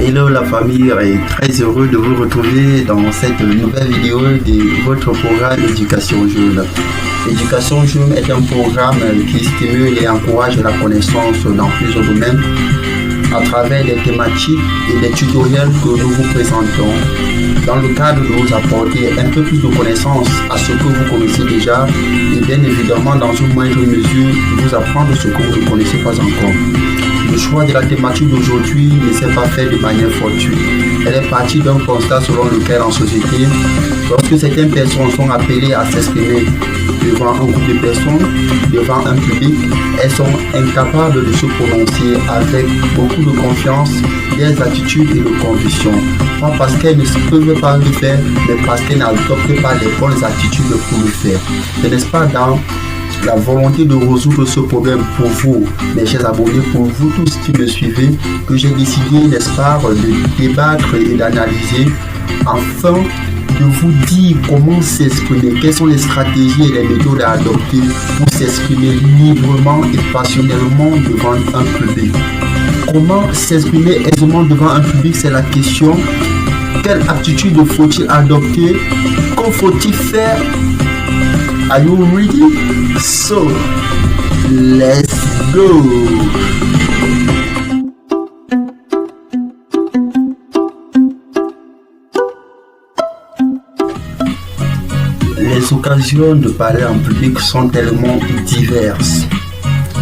Hello la famille, est très heureux de vous retrouver dans cette nouvelle vidéo de votre programme Éducation Jeune. Éducation Jeune est un programme qui stimule et encourage la connaissance dans plusieurs domaines à travers des thématiques et des tutoriels que nous vous présentons dans le cadre de vous apporter un peu plus de connaissances à ce que vous connaissez déjà et bien évidemment dans une moindre mesure vous apprendre ce que vous ne connaissez pas encore. Le choix de la thématique d'aujourd'hui ne s'est pas fait de manière fortuite. Elle est partie d'un constat selon lequel en société, lorsque certaines personnes sont appelées à s'exprimer devant un groupe de personnes, devant un public, elles sont incapables de se prononcer avec beaucoup de confiance, des attitudes et de conviction. Pas parce qu'elles ne peuvent pas le faire, mais parce qu'elles n'adoptent pas les bonnes attitudes pour le faire. Ce n'est pas dans la volonté de résoudre ce problème pour vous, mes chers abonnés, pour vous tous qui me suivez, que j'ai décidé, n'est-ce pas, de débattre et d'analyser afin de vous dire comment s'exprimer, quelles sont les stratégies et les méthodes à adopter pour s'exprimer librement et passionnellement devant un public. Comment s'exprimer aisément devant un public, c'est la question. Quelle aptitude faut-il adopter? Que faut-il faire? Are you ready? So, let's go! Les occasions de parler en public sont tellement diverses.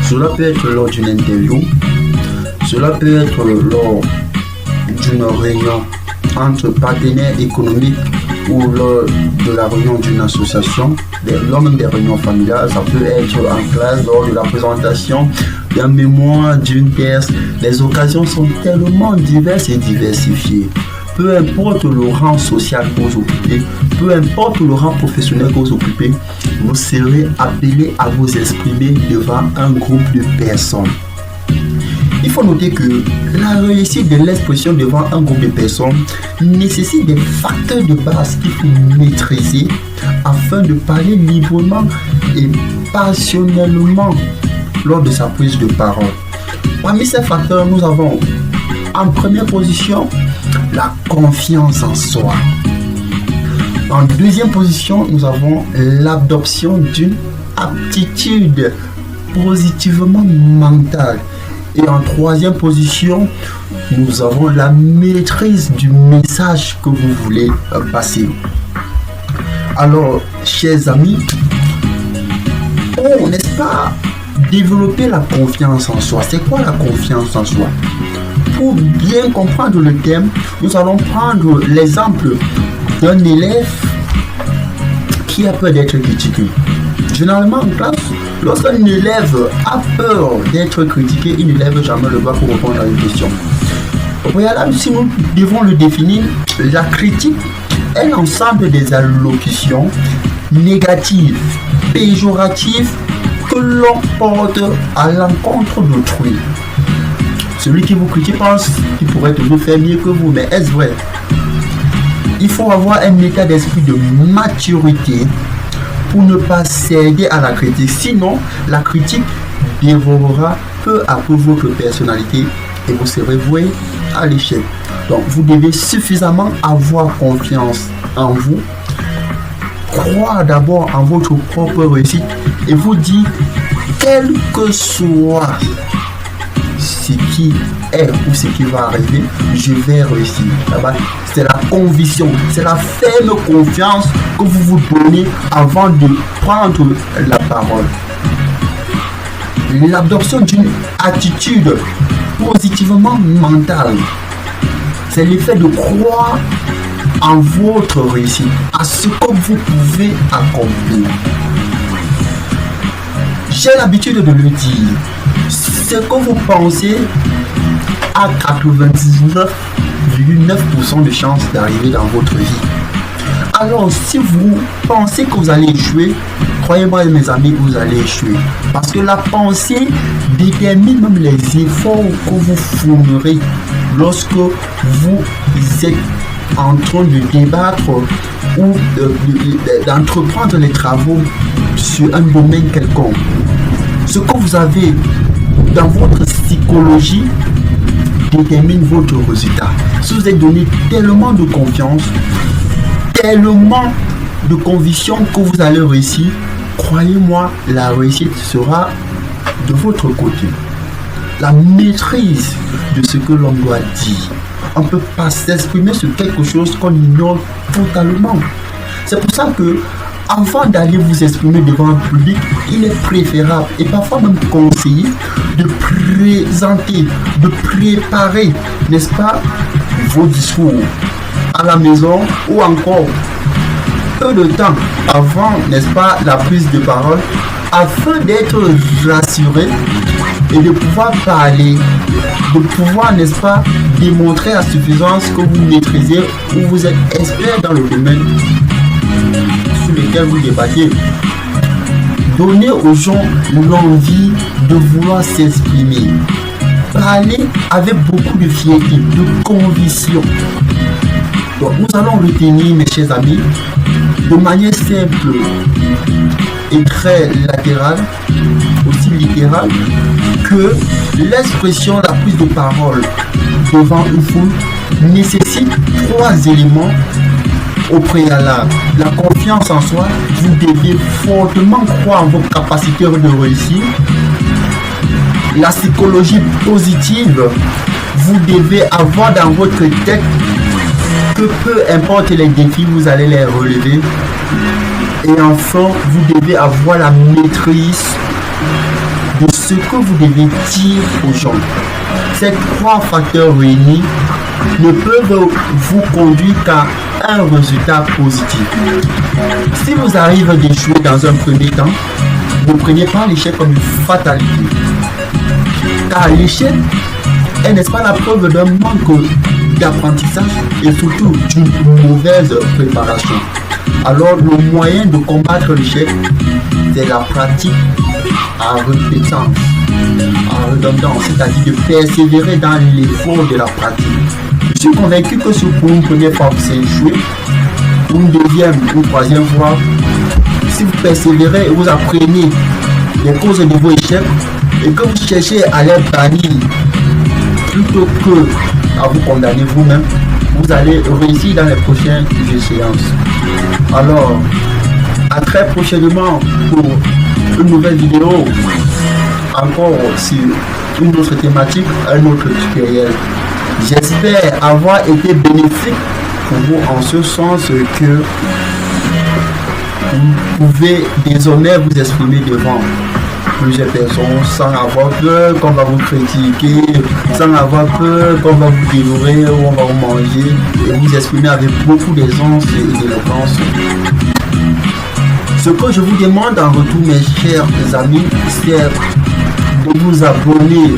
Cela peut être lors d'une interview, cela peut être lors d'une réunion entre partenaires économiques ou lors de la réunion d'une association, lors même des réunions familiales, ça peut être en classe, lors de la présentation d'un mémoire, d'une thèse. Les occasions sont tellement diverses et diversifiées. Peu importe le rang social que vous occupez, peu importe le rang professionnel que vous occupez, vous serez appelé à vous exprimer devant un groupe de personnes. Il faut noter que la réussite de l'expression devant un groupe de personnes nécessite des facteurs de base qu'il faut maîtriser afin de parler librement et passionnellement lors de sa prise de parole. Parmi ces facteurs, nous avons en première position la confiance en soi. En deuxième position, nous avons l'adoption d'une aptitude positivement mentale. Et en troisième position, nous avons la maîtrise du message que vous voulez passer. Alors, chers amis, n'est-ce pas, développer la confiance en soi. C'est quoi la confiance en soi? Pour bien comprendre le thème, nous allons prendre l'exemple d'un élève qui a peur d'être critiqué. Généralement en classe, lorsqu'un élève a peur d'être critiqué, il ne lève jamais le bras pour répondre à une question. Au préalable, si nous devons le définir, la critique est l'ensemble des allocutions négatives, péjoratives que l'on porte à l'encontre d'autrui. Celui qui vous critique pense qu'il pourrait toujours faire mieux que vous, mais est-ce vrai? Il faut avoir un état d'esprit de maturité pour ne pas céder à la critique. Sinon, la critique dévorera peu à peu votre personnalité et vous serez voué à l'échec. Donc, vous devez suffisamment avoir confiance en vous, croire d'abord en votre propre réussite et vous dire, quel que soit ce qui est ou ce qui va arriver, je vais réussir. C'est la conviction, c'est la ferme confiance que vous vous donnez avant de prendre la parole. L'adoption d'une attitude positivement mentale, c'est l'effet de croire en votre réussite, à ce que vous pouvez accomplir. J'ai l'habitude de le dire, ce que vous pensez a 99,9% de chances d'arriver dans votre vie. Alors, si vous pensez que vous allez échouer, croyez-moi mes amis, vous allez échouer. Parce que la pensée détermine même les efforts que vous fournirez lorsque vous êtes en train de débattre ou d'entreprendre les travaux sur un domaine quelconque. Ce que vous avez dans votre psychologie détermine votre résultat. Si vous êtes donné tellement de confiance, tellement de conviction que vous allez réussir, croyez-moi, la réussite sera de votre côté. La maîtrise de ce que l'on doit dire. On ne peut pas s'exprimer sur quelque chose qu'on ignore totalement. C'est pour ça que, avant d'aller vous exprimer devant un public, il est préférable et parfois même conseillé de présenter, de préparer, n'est-ce pas, vos discours à la maison ou encore peu de temps avant, n'est-ce pas, la prise de parole, afin d'être rassuré et de pouvoir parler, de pouvoir, n'est-ce pas, démontrer à suffisance que vous maîtrisez ou vous êtes expert dans le domaine sur lequel vous débattez. Donnez aux gens l'envie de vouloir s'exprimer. Parlez avec beaucoup de fierté, de conviction. Donc, nous allons retenir, mes chers amis, de manière simple et très latérale, aussi littérale, que l'expression, la prise de parole devant une foule nécessite 3 éléments au préalable. La confiance en soi, vous devez fortement croire en vos capacités de réussir. La psychologie positive, vous devez avoir dans votre tête que peu importe les défis, vous allez les relever. Et enfin, vous devez avoir la maîtrise de ce que vous devez dire aux gens. Ces 3 facteurs réunis ne peuvent vous conduire qu'à un résultat positif. Si vous arrivez d'échouer dans un premier temps, ne prenez pas l'échec comme une fatalité. Car l'échec est, n'est-ce pas, la preuve d'un manque d'apprentissage et surtout d'une mauvaise préparation. Alors le moyen de combattre l'échec, c'est la pratique à répétance, à redondance, c'est-à-dire de persévérer dans l'effort de la pratique. Je suis convaincu que si pour une première fois vous échouez, une deuxième ou troisième fois, si vous persévérez et vous apprenez les causes de vos échecs et que vous cherchez à les bannir plutôt que à vous condamner vous-même, vous allez réussir dans les prochaines échéances. Alors, à très prochainement pour une nouvelle vidéo, encore sur une autre thématique, un autre tutoriel. J'espère avoir été bénéfique pour vous en ce sens que vous pouvez désormais vous exprimer devant plusieurs personnes sans avoir peur qu'on va vous critiquer, sans avoir peur qu'on va vous dévorer ou on va vous manger, et vous exprimer avec beaucoup d'aisance et d'éloquence. Ce que je vous demande en retour, mes chers amis, c'est de vous abonner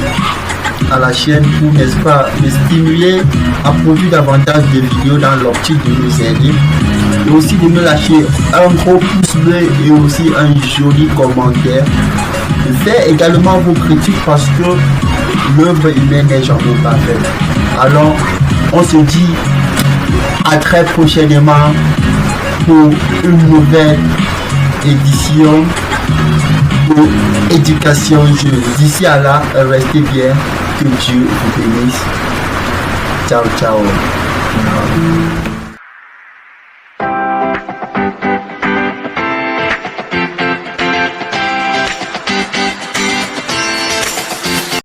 à la chaîne pour, n'est-ce pas, me stimuler à produire davantage de vidéos dans l'optique de nous aider, et aussi de me lâcher un gros pouce bleu et aussi un joli commentaire. Faites également vos critiques parce que l'œuvre humaine n'est jamais parfaite. Alors, on se dit à très prochainement pour une nouvelle édition de Éducation Jeu. D'ici à là, restez bien, que Dieu vous bénisse. Ciao, ciao.